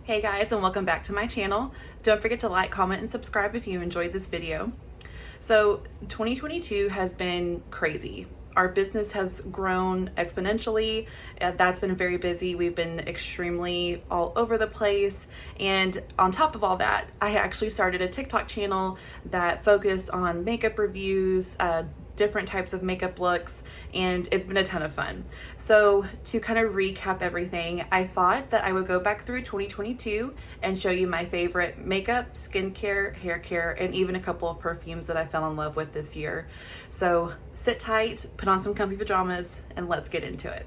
Hey guys, and welcome back to my channel. Don't forget to like, comment, and subscribe if you enjoyed this video. So 2022 has been crazy. Our business has grown exponentially. That's been very busy. We've been extremely all over the place. And on top of all that, I actually started a TikTok channel that focused on makeup reviews, different types of makeup looks, and it's been a ton of fun. So to kind of recap everything, I thought that I would go back through 2022 and show you my favorite makeup, skincare, hair care, and even a couple of perfumes that I fell in love with this year. So sit tight, put on some comfy pajamas, and let's get into it.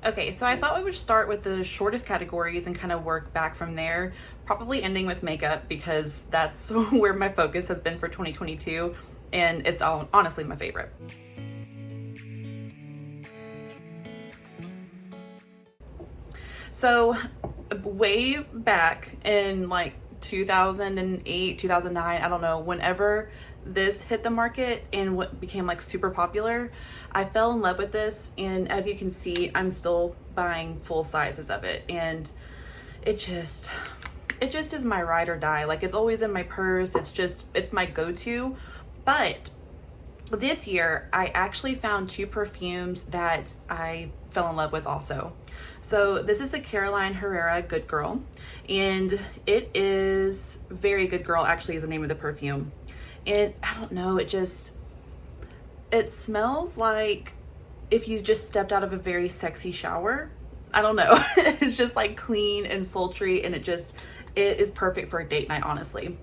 Okay, so I thought we would start with the shortest categories and kind of work back from there, probably ending with makeup because that's where my focus has been for 2022, and it's honestly my favorite. So way back in like 2008, 2009, I don't know, whenever this hit the market and what became like super popular, I fell in love with this, and as you can see, I'm still buying full sizes of it, and it just is my ride or die. Like, it's always in my purse. It's my go-to. But this year I actually found two perfumes that I fell in love with also. So this is the Caroline Herrera Good Girl, and it is Very Good Girl actually is the name of the perfume. And I don't know, it smells like if you just stepped out of a very sexy shower. I don't know. It's just like clean and sultry, and it is perfect for a date night, honestly.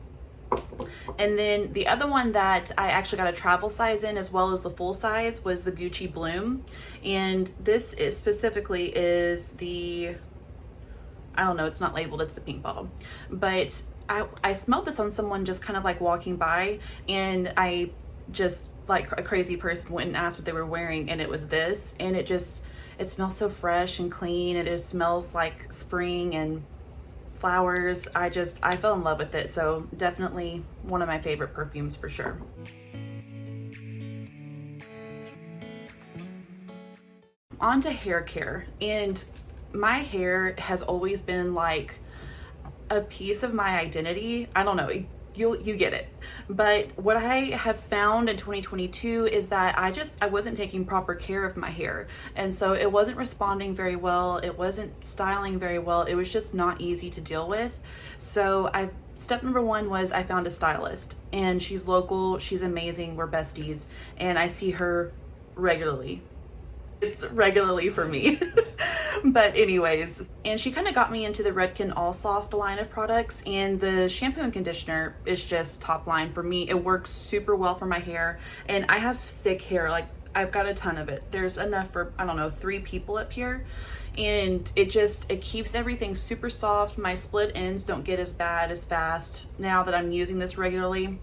And then the other one that I actually got a travel size in as well as the full size was the Gucci Bloom. And this is specifically the, I don't know, it's not labeled, it's the pink bottle. But I smelled this on someone just kind of like walking by, and I just like a crazy person went and asked what they were wearing, and it was this, and it smells so fresh and clean. It just smells like spring and flowers. I fell in love with it. So definitely one of my favorite perfumes for sure. On to hair care, and my hair has always been like a piece of my identity. I don't know, you get it. But what I have found in 2022 is that I wasn't taking proper care of my hair, and so it wasn't responding very well, it wasn't styling very well, it was just not easy to deal with. So step number one was I found a stylist, and she's local, she's amazing, we're besties, and I see her regularly. It's regularly for me. But anyways, and she kind of got me into the Redken All Soft line of products, and the shampoo and conditioner is just top line for me. It works super well for my hair, and I have thick hair. Like, I've got a ton of it. There's enough for, I don't know, 3 people up here, and it keeps everything super soft. My split ends don't get as bad as fast now that I'm using this regularly.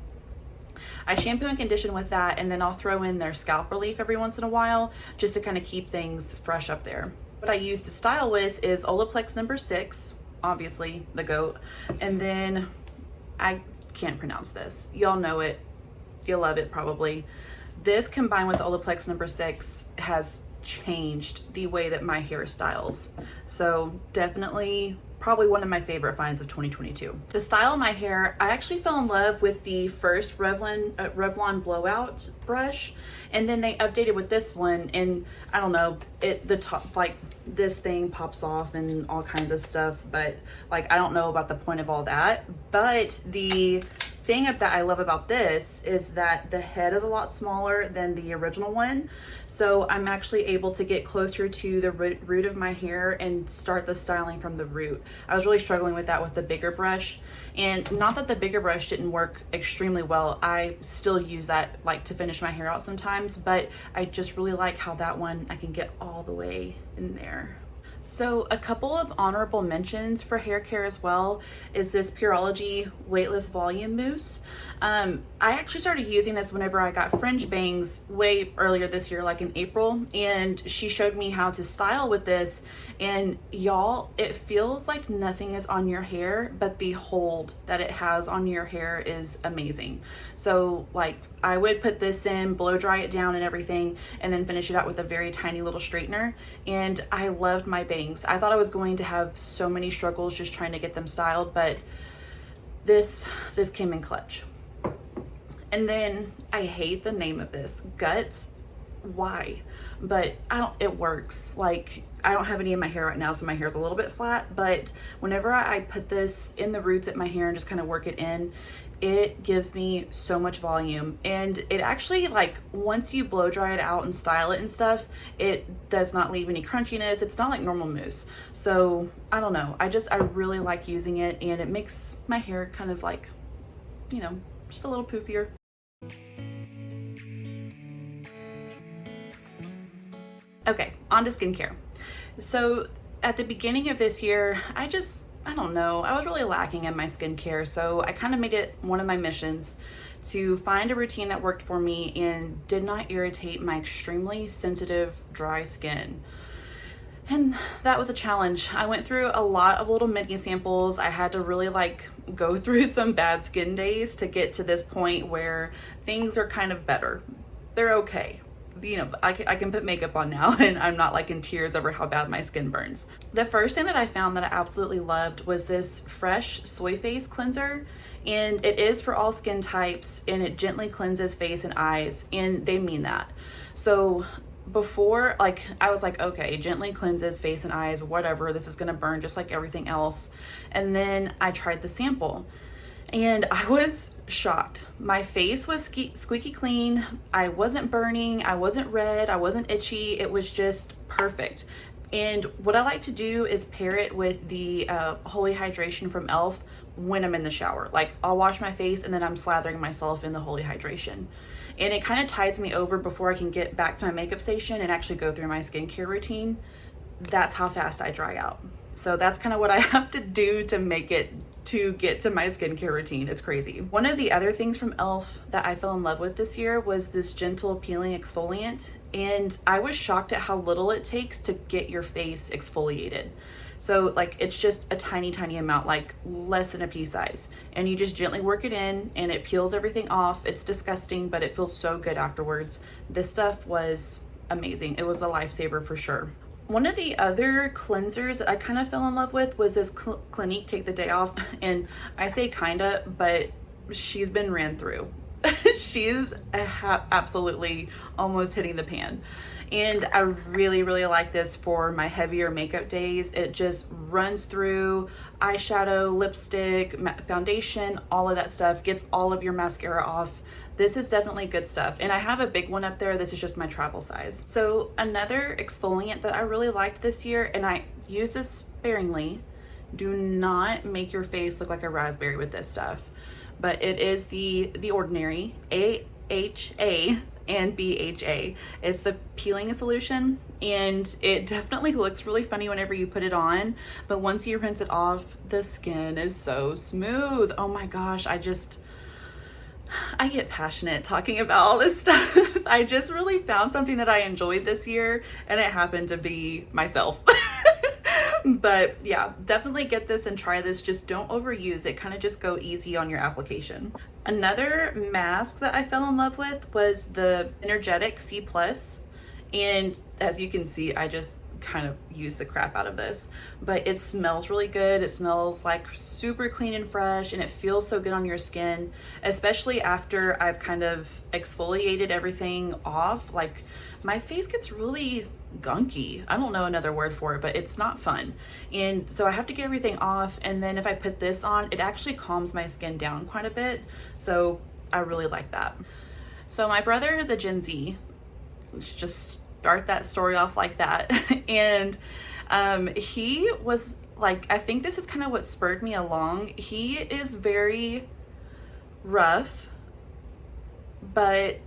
I shampoo and condition with that, and then I'll throw in their scalp relief every once in a while just to kind of keep things fresh up there. What I use to style with is Olaplex number 6, obviously the GOAT, and then I can't pronounce this. Y'all know it. You'll love it probably. This combined with Olaplex number 6 has changed the way that my hair styles. So definitely probably one of my favorite finds of 2022. To style my hair, I actually fell in love with the first Revlon blowout brush, and then they updated with this one, and I don't know, the top, like, this thing pops off and all kinds of stuff, but like, I don't know about the point of all that. But the thing that I love about this is that the head is a lot smaller than the original one, so I'm actually able to get closer to the root of my hair and start the styling from the root. I was really struggling with that with the bigger brush, and not that the bigger brush didn't work extremely well. I still use that like to finish my hair out sometimes, but I just really like how that one I can get all the way in there. So a couple of honorable mentions for hair care as well is this Pureology Weightless Volume Mousse. I actually started using this whenever I got fringe bangs way earlier this year, like in April, and she showed me how to style with this. And y'all, it feels like nothing is on your hair, but the hold that it has on your hair is amazing. So like I would put this in, blow dry it down and everything, and then finish it out with a very tiny little straightener. And I loved my bangs. I thought I was going to have so many struggles just trying to get them styled, but this came in clutch. And then I hate the name of this, Guts. Why? But it works. Like, I don't have any in my hair right now, so my hair's a little bit flat, but whenever I put this in the roots of my hair and just kind of work it in, it gives me so much volume. And it actually, like, once you blow dry it out and style it and stuff, it does not leave any crunchiness. It's not like normal mousse. So I don't know, I really like using it, and it makes my hair kind of like, you know, just a little poofier. Okay, on to skincare. So at the beginning of this year, I don't know, I was really lacking in my skincare. So I kind of made it one of my missions to find a routine that worked for me and did not irritate my extremely sensitive, dry skin. And that was a challenge. I went through a lot of little mini samples. I had to really like go through some bad skin days to get to this point where things are kind of better. They're okay. You know, I can put makeup on now and I'm not like in tears over how bad my skin burns. The first thing that I found that I absolutely loved was this fresh soy face cleanser, and it is for all skin types, and it gently cleanses face and eyes, and they mean that. So before, like, I was like, okay, gently cleanses face and eyes, whatever, this is gonna burn just like everything else. And then I tried the sample and I was shocked. My face was squeaky clean. I wasn't burning, I wasn't red, I wasn't itchy. It was just perfect. And what I like to do is pair it with the Holy Hydration from e.l.f. when I'm in the shower. Like, I'll wash my face and then I'm slathering myself in the Holy Hydration. And it kind of tides me over before I can get back to my makeup station and actually go through my skincare routine. That's how fast I dry out. So that's kind of what I have to do to get to my skincare routine. It's crazy. One of the other things from e.l.f. that I fell in love with this year was this gentle peeling exfoliant. And I was shocked at how little it takes to get your face exfoliated. So like, it's just a tiny amount, like less than a pea size. And you just gently work it in and it peels everything off. It's disgusting, but it feels so good afterwards. This stuff was amazing. It was a lifesaver for sure. One of the other cleansers that I kind of fell in love with was this Clinique Take the Day Off. And I say kinda, but she's been ran through. She's absolutely almost hitting the pan. And I really like this for my heavier makeup days. It just runs through eyeshadow, lipstick, foundation, all of that stuff, gets all of your mascara off. This is definitely good stuff. And I have a big one up there. This is just my travel size. So another exfoliant that I really liked this year, and I use this sparingly, do not make your face look like a raspberry with this stuff. But it is the Ordinary AHA and BHA. It's the peeling solution, and it definitely looks really funny whenever you put it on, but once you rinse it off, the skin is so smooth. Oh my gosh, I get passionate talking about all this stuff. I just really found something that I enjoyed this year, and it happened to be myself. But yeah, definitely get this and try this. Just don't overuse it. Kind of just go easy on your application. Another mask that I fell in love with was the Energetic C+. And as you can see, I just kind of use the crap out of this, but it smells really good. It smells like super clean and fresh, and it feels so good on your skin, especially after I've kind of exfoliated everything off. Like, my face gets really gunky. I don't know another word for it, but it's not fun. And so I have to get everything off, and then if I put this on, it actually calms my skin down quite a bit. So I really like that. So my brother is a Gen Z. Let's just start that story off like that. And he was like, I think this is kind of what spurred me along. He is very rough, but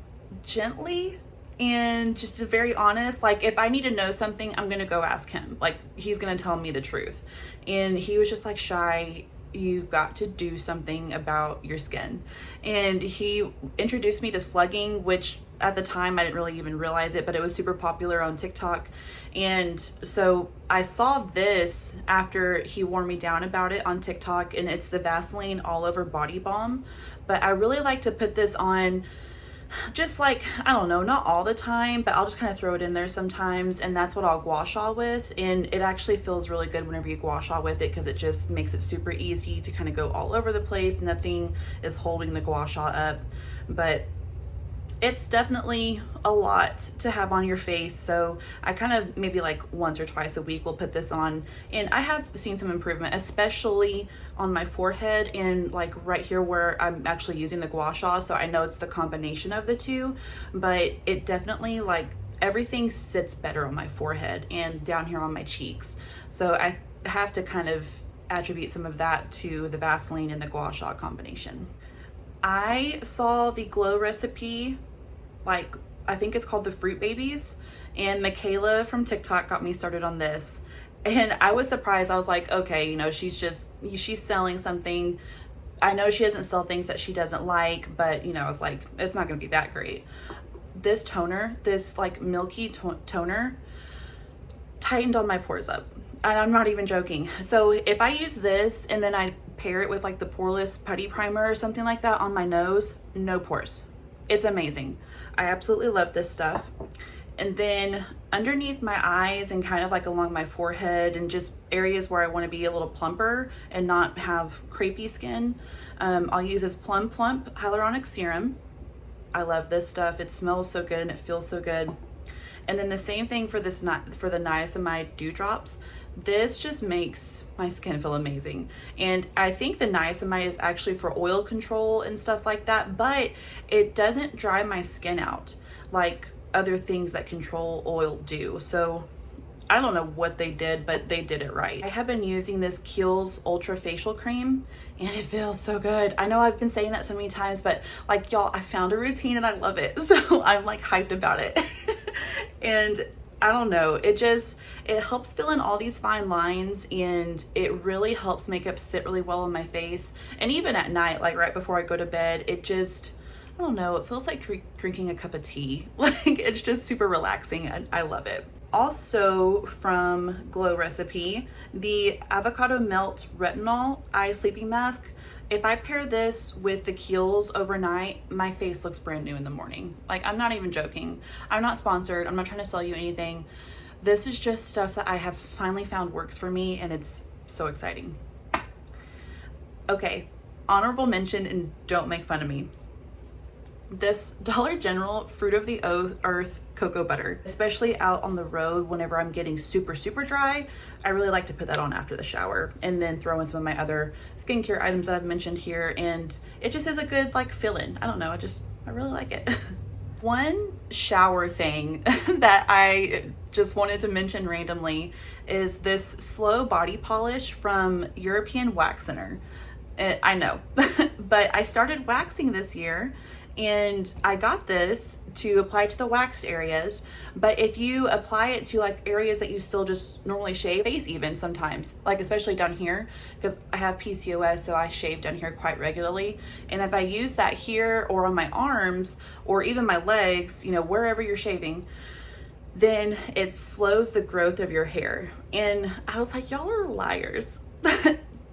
gently and just very honest. Like, if I need to know something, I'm gonna go ask him. Like, he's gonna tell me the truth. And he was just like, Shy, you got to do something about your skin. And he introduced me to slugging, which at the time I didn't really even realize it, but it was super popular on TikTok. And so I saw this after he wore me down about it on TikTok, and it's the Vaseline All Over Body Balm. But I really like to put this on just like, I don't know, not all the time, but I'll just kind of throw it in there sometimes, and that's what I'll gua sha with. And it actually feels really good whenever you gua sha with it, because it just makes it super easy to kind of go all over the place. Nothing is holding the gua sha up, but it's definitely a lot to have on your face. So I kind of maybe like once or twice a week will put this on, and I have seen some improvement, especially on my forehead and like right here where I'm actually using the gua sha. So I know it's the combination of the two, but it definitely, like, everything sits better on my forehead and down here on my cheeks. So I have to kind of attribute some of that to the Vaseline and the gua sha combination. I saw the Glow recipe, like, I think it's called the Fruit Babies, and Michaela from TikTok got me started on this. And I was surprised. I was like, okay, you know, she's selling something. I know she doesn't sell things that she doesn't like, but, you know, I was like, it's not gonna be that great. This toner, this like milky toner, tightened all my pores up. And I'm not even joking. So if I use this and then I pair it with like the Poreless Putty Primer or something like that on my nose, no pores. It's amazing. I absolutely love this stuff. And then underneath my eyes and kind of like along my forehead and just areas where I want to be a little plumper and not have crepey skin, I'll use this Plump Hyaluronic Serum. I love this stuff. It smells so good and it feels so good. And then the same thing for the niacinamide dewdrops. This just makes my skin feel amazing. And I think the niacinamide is actually for oil control and stuff like that, but it doesn't dry my skin out like other things that control oil do. So I don't know what they did, but they did it right. I have been using this Kiehl's Ultra Facial Cream, and it feels so good. I know I've been saying that so many times, but like, y'all, I found a routine and I love it. So I'm like hyped about it. And I don't know, it helps fill in all these fine lines, and it really helps makeup sit really well on my face. And even at night, like right before I go to bed, it just, I don't know, it feels like drinking a cup of tea. Like, it's just super relaxing. I love it. Also from Glow Recipe, the Avocado Melt Retinol Eye Sleeping Mask. If I pair this with the Kiehl's overnight, my face looks brand new in the morning. Like, I'm not even joking. I'm not sponsored. I'm not trying to sell you anything. This is just stuff that I have finally found works for me, and it's so exciting. Okay, honorable mention, and don't make fun of me. This Dollar General Fruit of the Earth cocoa butter, especially out on the road whenever I'm getting super dry, I really like to put that on after the shower and then throw in some of my other skincare items that I've mentioned here, and it just is a good like fill-in. I don't know, I really like it. One shower thing that I just wanted to mention randomly is this Slow Body Polish from European Wax Center. I know, but I started waxing this year, and I got this to apply to the waxed areas, but if you apply it to like areas that you still just normally shave, face even sometimes, like especially down here, because I have PCOS, so I shave down here quite regularly. And if I use that here or on my arms or even my legs, you know, wherever you're shaving, then it slows the growth of your hair. And I was like, y'all are liars.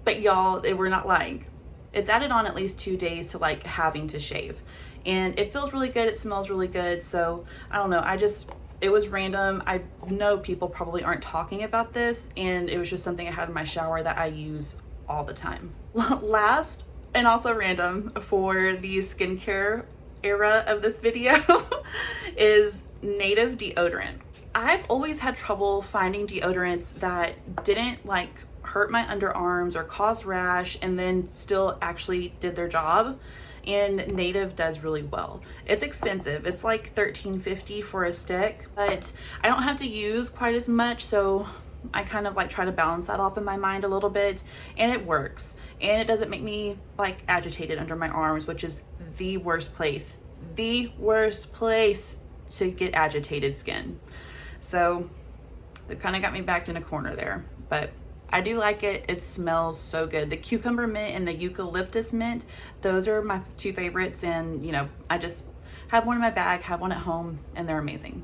But y'all, we're not lying. It's added on at least 2 days to like having to shave. And it feels really good, it smells really good. So I don't know, it was random. I know people probably aren't talking about this, and it was just something I had in my shower that I use all the time. Last, and also random for the skincare era of this video, is Native deodorant. I've always had trouble finding deodorants that didn't like hurt my underarms or cause rash and then still actually did their job. And Native does really well. It's expensive. It's like $13.50 for a stick, but I don't have to use quite as much, so I kind of like try to balance that off in my mind a little bit, and it works. And it doesn't make me like agitated under my arms, which is the worst place to get agitated skin. So it kind of got me backed in a corner there, but I do like it. It smells so good. The cucumber mint and the eucalyptus mint, those are my two favorites. And you know, I just have one in my bag, have one at home, and they're amazing.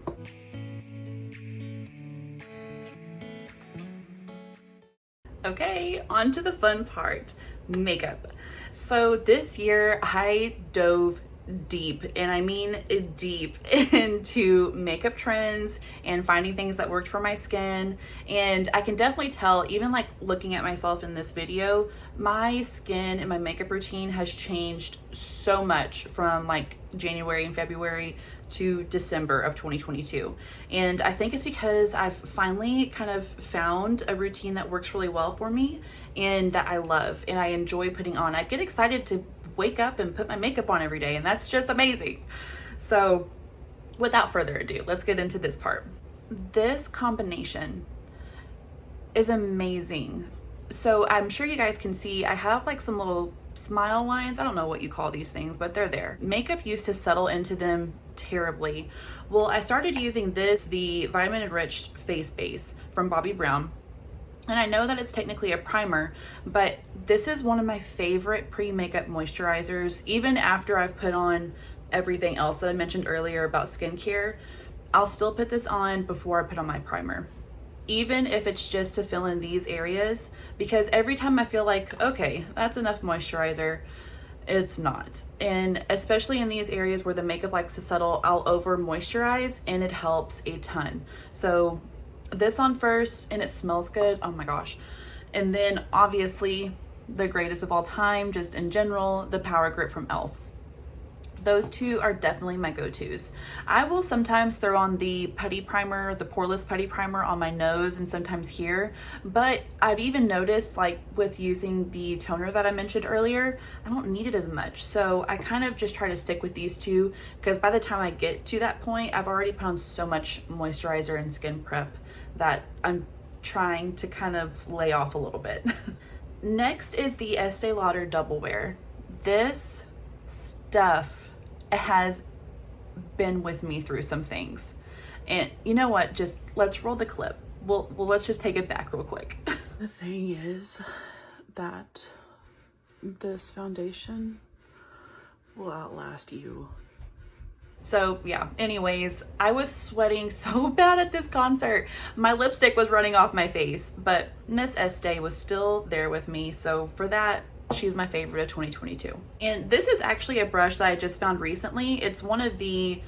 Okay, on to the fun part, makeup. So this year I dove deep, and I mean deep, into makeup trends and finding things that worked for my skin. And I can definitely tell, even like looking at myself in this video, my skin and my makeup routine has changed so much from like January and February to December of 2022. And I think it's because I've finally kind of found a routine that works really well for me and that I love and I enjoy putting on. I get excited to wake up and put my makeup on every day, and that's just amazing. So without further ado, let's get into this part. This combination is amazing. So I'm sure you guys can see I have like some little smile lines. I don't know what you call these things, but they're there. Makeup used to settle into them terribly. Well, I started using the vitamin enriched face base from Bobbi Brown. And I know that it's technically a primer, but this is one of my favorite pre-makeup moisturizers. Even after I've put on everything else that I mentioned earlier about skincare, I'll still put this on before I put on my primer. Even if it's just to fill in these areas, because every time I feel like, okay, that's enough moisturizer, it's not. And especially in these areas where the makeup likes to settle, I'll over moisturize and it helps a ton. So this on first, and it smells good. Oh my gosh. And then obviously the greatest of all time, just in general, the Power Grip from e.l.f. Those two are definitely my go-tos. I will sometimes throw on the putty primer, the poreless putty primer on my nose and sometimes here, but I've even noticed, like with using the toner that I mentioned earlier, I don't need it as much. So I kind of just try to stick with these two, because by the time I get to that point, I've already put on so much moisturizer and skin prep that I'm trying to kind of lay off a little bit. Next is the Estee Lauder Double Wear. This stuff has been with me through some things. And you know what? Just let's roll the clip. Well, let's just take it back real quick. The thing is that this foundation will outlast you. So yeah, anyways, I was sweating so bad at this concert. My lipstick was running off my face, but Miss Estee was still there with me. So for that, she's my favorite of 2022. And this is actually a brush that I just found recently. It's one of the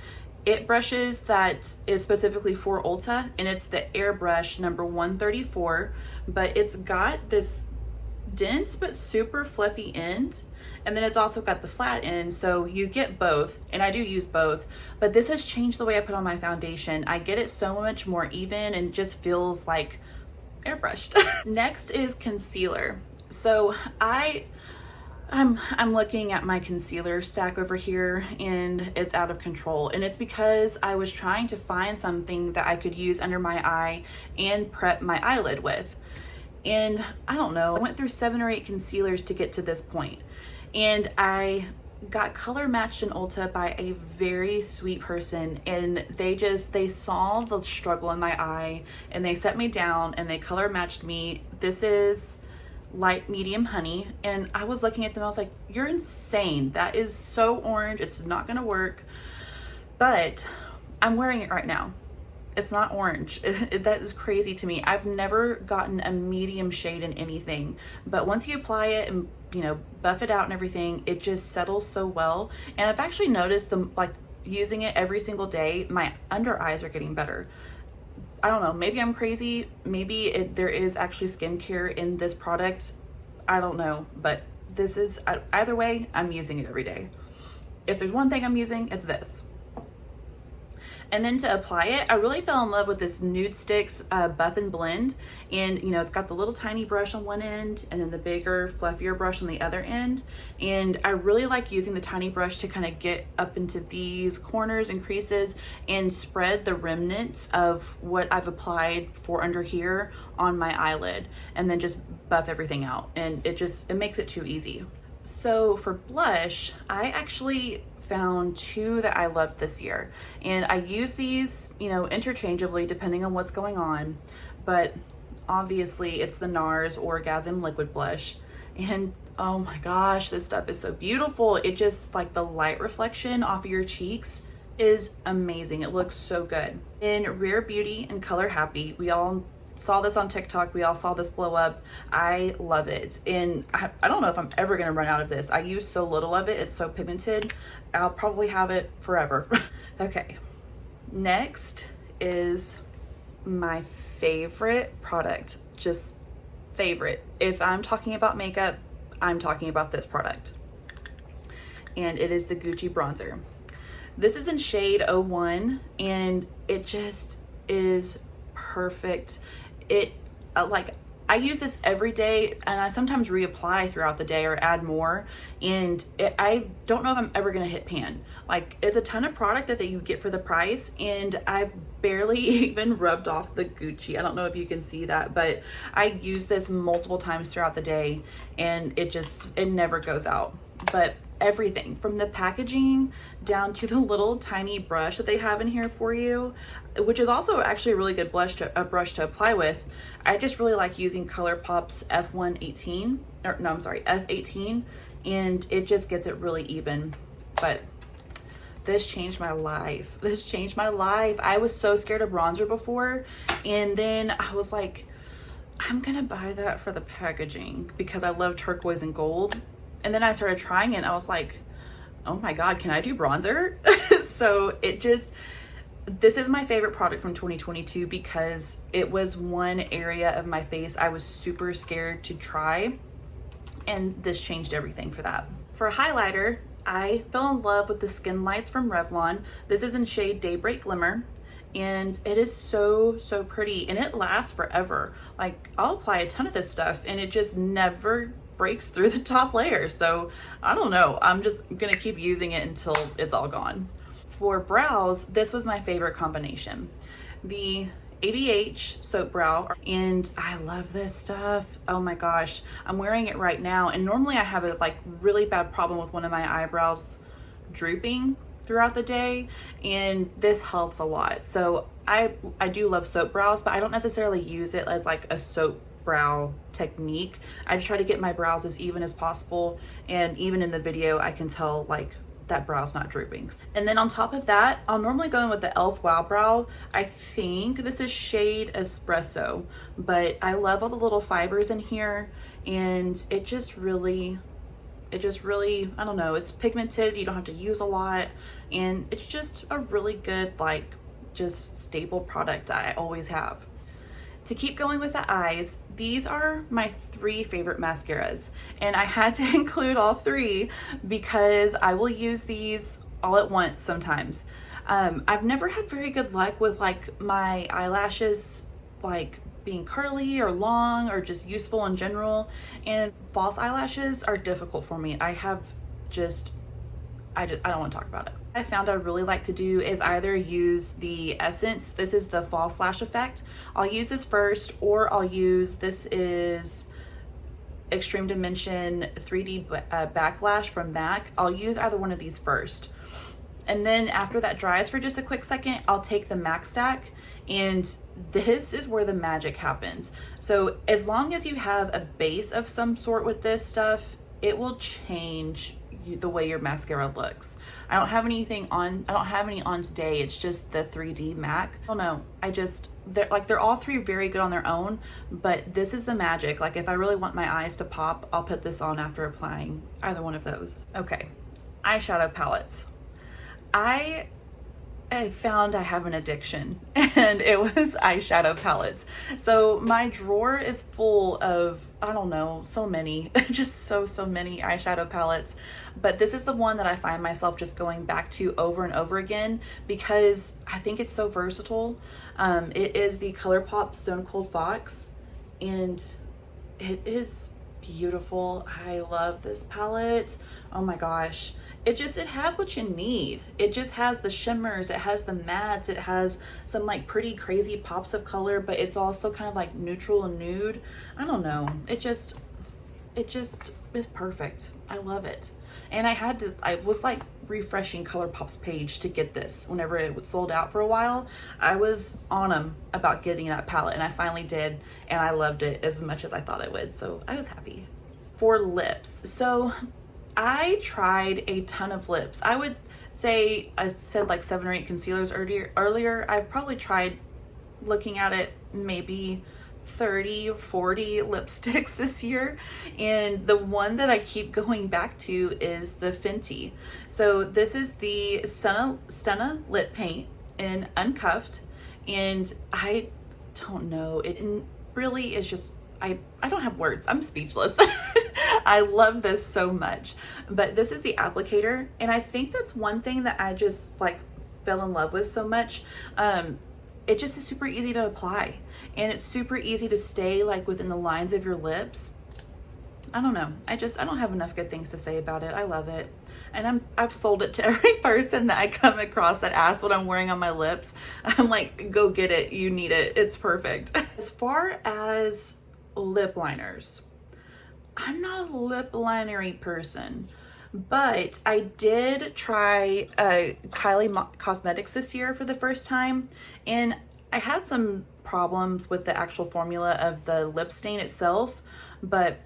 It brushes that is specifically for Ulta, and it's the Airbrush number 134, but it's got this dense but super fluffy end, and then it's also got the flat end, so you get both, and I do use both. But this has changed the way I put on my foundation. I get it so much more even and just feels like airbrushed. Next is concealer. So I'm looking at my concealer stack over here, and it's out of control, and it's because I was trying to find something that I could use under my eye and prep my eyelid with. And I don't know, I went through 7 or 8 concealers to get to this point, and I got color matched in Ulta by a very sweet person, and they saw the struggle in my eye, and they set me down and they color matched me. This is light medium honey, and I was looking at them, I was like, you're insane, that is so orange, it's not gonna work. But I'm wearing it right now. It's not orange. That is crazy to me. I've never gotten a medium shade in anything, but once you apply it and, you know, buff it out and everything, it just settles so well. And I've actually noticed like using it every single day, my under eyes are getting better. I don't know, maybe I'm crazy, maybe there is actually skincare in this product, I don't know, but this is, either way, I'm using it every day. If there's one thing I'm using, it's this. And then to apply it, I really fell in love with this Nude Sticks Buff and Blend. And you know, it's got the little tiny brush on one end and then the bigger, fluffier brush on the other end. And I really like using the tiny brush to kind of get up into these corners and creases and spread the remnants of what I've applied for under here on my eyelid, and then just buff everything out. And it makes it too easy. So for blush, I actually found two that I loved this year. And I use these, you know, interchangeably depending on what's going on. But obviously it's the NARS Orgasm Liquid Blush. And oh my gosh, this stuff is so beautiful. It just, like, the light reflection off of your cheeks is amazing. It looks so good. In Rare Beauty and Color Happy, we all saw this on TikTok. We all saw this blow up. I love it. And I don't know if I'm ever gonna run out of this. I use so little of it. It's so pigmented. I'll probably have it forever. Okay, next is my favorite product. Just favorite. If I'm talking about makeup, I'm talking about this product. And it is the Gucci bronzer. This is in shade 01 and it just is perfect. It like, I use this every day and I sometimes reapply throughout the day or add more, and I don't know if I'm ever gonna hit pan. Like, it's a ton of product that you get for the price, and I've barely even rubbed off the Gucci. I don't know if you can see that, but I use this multiple times throughout the day and it never goes out. But everything from the packaging down to the little tiny brush that they have in here for you, which is also actually a really good brush to apply with. I just really like using ColourPop's F18, and it just gets it really even. But this changed my life. This changed my life. I was so scared of bronzer before, and then I was like, I'm gonna buy that for the packaging because I love turquoise and gold. And then I started trying it and I was like, oh my God, can I do bronzer? So this is my favorite product from 2022 because it was one area of my face I was super scared to try, and this changed everything for that. For a highlighter, I fell in love with the Skin Lights from Revlon. This is in shade Daybreak Glimmer, and it is so pretty, and it lasts forever. Like, I'll apply a ton of this stuff and it just never breaks through the top layer. So I don't know, I'm just gonna keep using it until it's all gone. For brows, this was my favorite combination. The ADH Soap Brow, and I love this stuff. Oh my gosh, I'm wearing it right now, and normally I have a like really bad problem with one of my eyebrows drooping throughout the day, and this helps a lot. So I do love soap brows, but I don't necessarily use it as like a soap brow technique. I just try to get my brows as even as possible, and even in the video I can tell like that brow's not drooping. And then on top of that, I'll normally go in with the e.l.f. Wow Brow. I think this is shade Espresso, but I love all the little fibers in here, and it just really, I don't know, it's pigmented, you don't have to use a lot, and it's just a really good, like, just staple product I always have. To keep going with the eyes, these are my 3 favorite mascaras, and I had to include all 3 because I will use these all at once sometimes. I've never had very good luck with like my eyelashes like being curly or long or just useful in general, and false eyelashes are difficult for me. I don't want to talk about it. I found I really like to do is either use the Essence, this is the False Lash Effect. I'll use this first, or I'll use, this is Extreme Dimension 3D Backlash from MAC. I'll use either one of these first. And then after that dries for just a quick second, I'll take the MAC stack, and this is where the magic happens. So as long as you have a base of some sort with this stuff, it will change the way your mascara looks. I don't have any on today. It's just the 3D MAC. I don't know. They're all 3 very good on their own, but this is the magic. Like, if I really want my eyes to pop, I'll put this on after applying either one of those. Okay, eyeshadow palettes. I found I have an addiction, and it was eyeshadow palettes. So my drawer is full of, I don't know, so many, just so many eyeshadow palettes. But this is the one that I find myself just going back to over and over again because I think it's so versatile. It is the ColourPop Stone Cold Fox, and it is beautiful. I love this palette. Oh my gosh. It has what you need. It just has the shimmers, it has the mattes, it has some like pretty crazy pops of color, but it's also kind of like neutral and nude. I don't know. It just is perfect. I love it. And I was like refreshing ColourPop's page to get this whenever it was sold out for a while. I was on them about getting that palette, and I finally did, and I loved it as much as I thought I would, so I was happy. For lips, so I tried a ton of lips. I would say, I said like 7 or 8 concealers earlier. I've probably tried, looking at it, maybe 30 or 40 lipsticks this year, and the one that I keep going back to is the Fenty. So this is the Stunna lip paint in Uncuffed, and I don't know, it really is just, I don't have words, I'm speechless. I love this so much. But this is the applicator, and I think that's one thing that I just like fell in love with so much. It just is super easy to apply, and it's super easy to stay like within the lines of your lips. I don't know, I don't have enough good things to say about it. I love it, and I've sold it to every person that I come across that asks what I'm wearing on my lips. I'm like, go get it, you need it, it's perfect. As far as lip liners, I'm not a lip linery person, but I did try Kylie Cosmetics this year for the first time, and I had some problems with the actual formula of the lip stain itself, but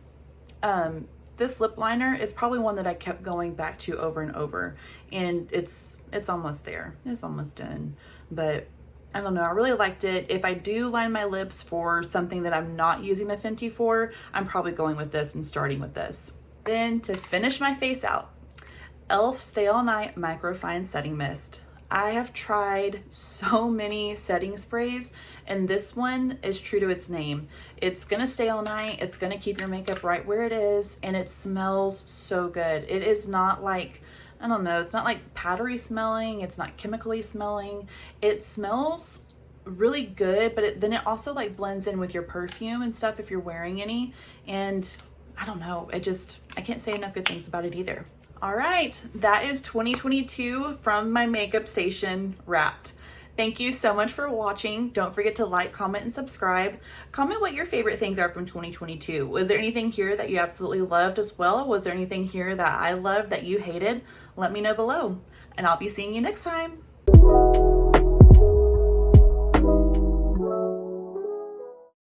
this lip liner is probably one that I kept going back to over and over, and it's almost there. It's almost done, but I don't know, I really liked it. If I do line my lips for something that I'm not using the Fenty for, I'm probably going with this and starting with this. Then to finish my face out, e.l.f. Stay All Night Microfine Setting Mist. I have tried so many setting sprays, and this one is true to its name. It's gonna stay all night, it's gonna keep your makeup right where it is, and it smells so good. It is not like, I don't know, it's not like powdery smelling, it's not chemically smelling. It smells really good, but then it also like blends in with your perfume and stuff if you're wearing any. And I don't know, I can't say enough good things about it either. All right, that is 2022 from my makeup station wrapped. Thank you so much for watching. Don't forget to like, comment, and subscribe. Comment what your favorite things are from 2022. Was there anything here that you absolutely loved as well? Was there anything here that I loved that you hated? Let me know below, and I'll be seeing you next time.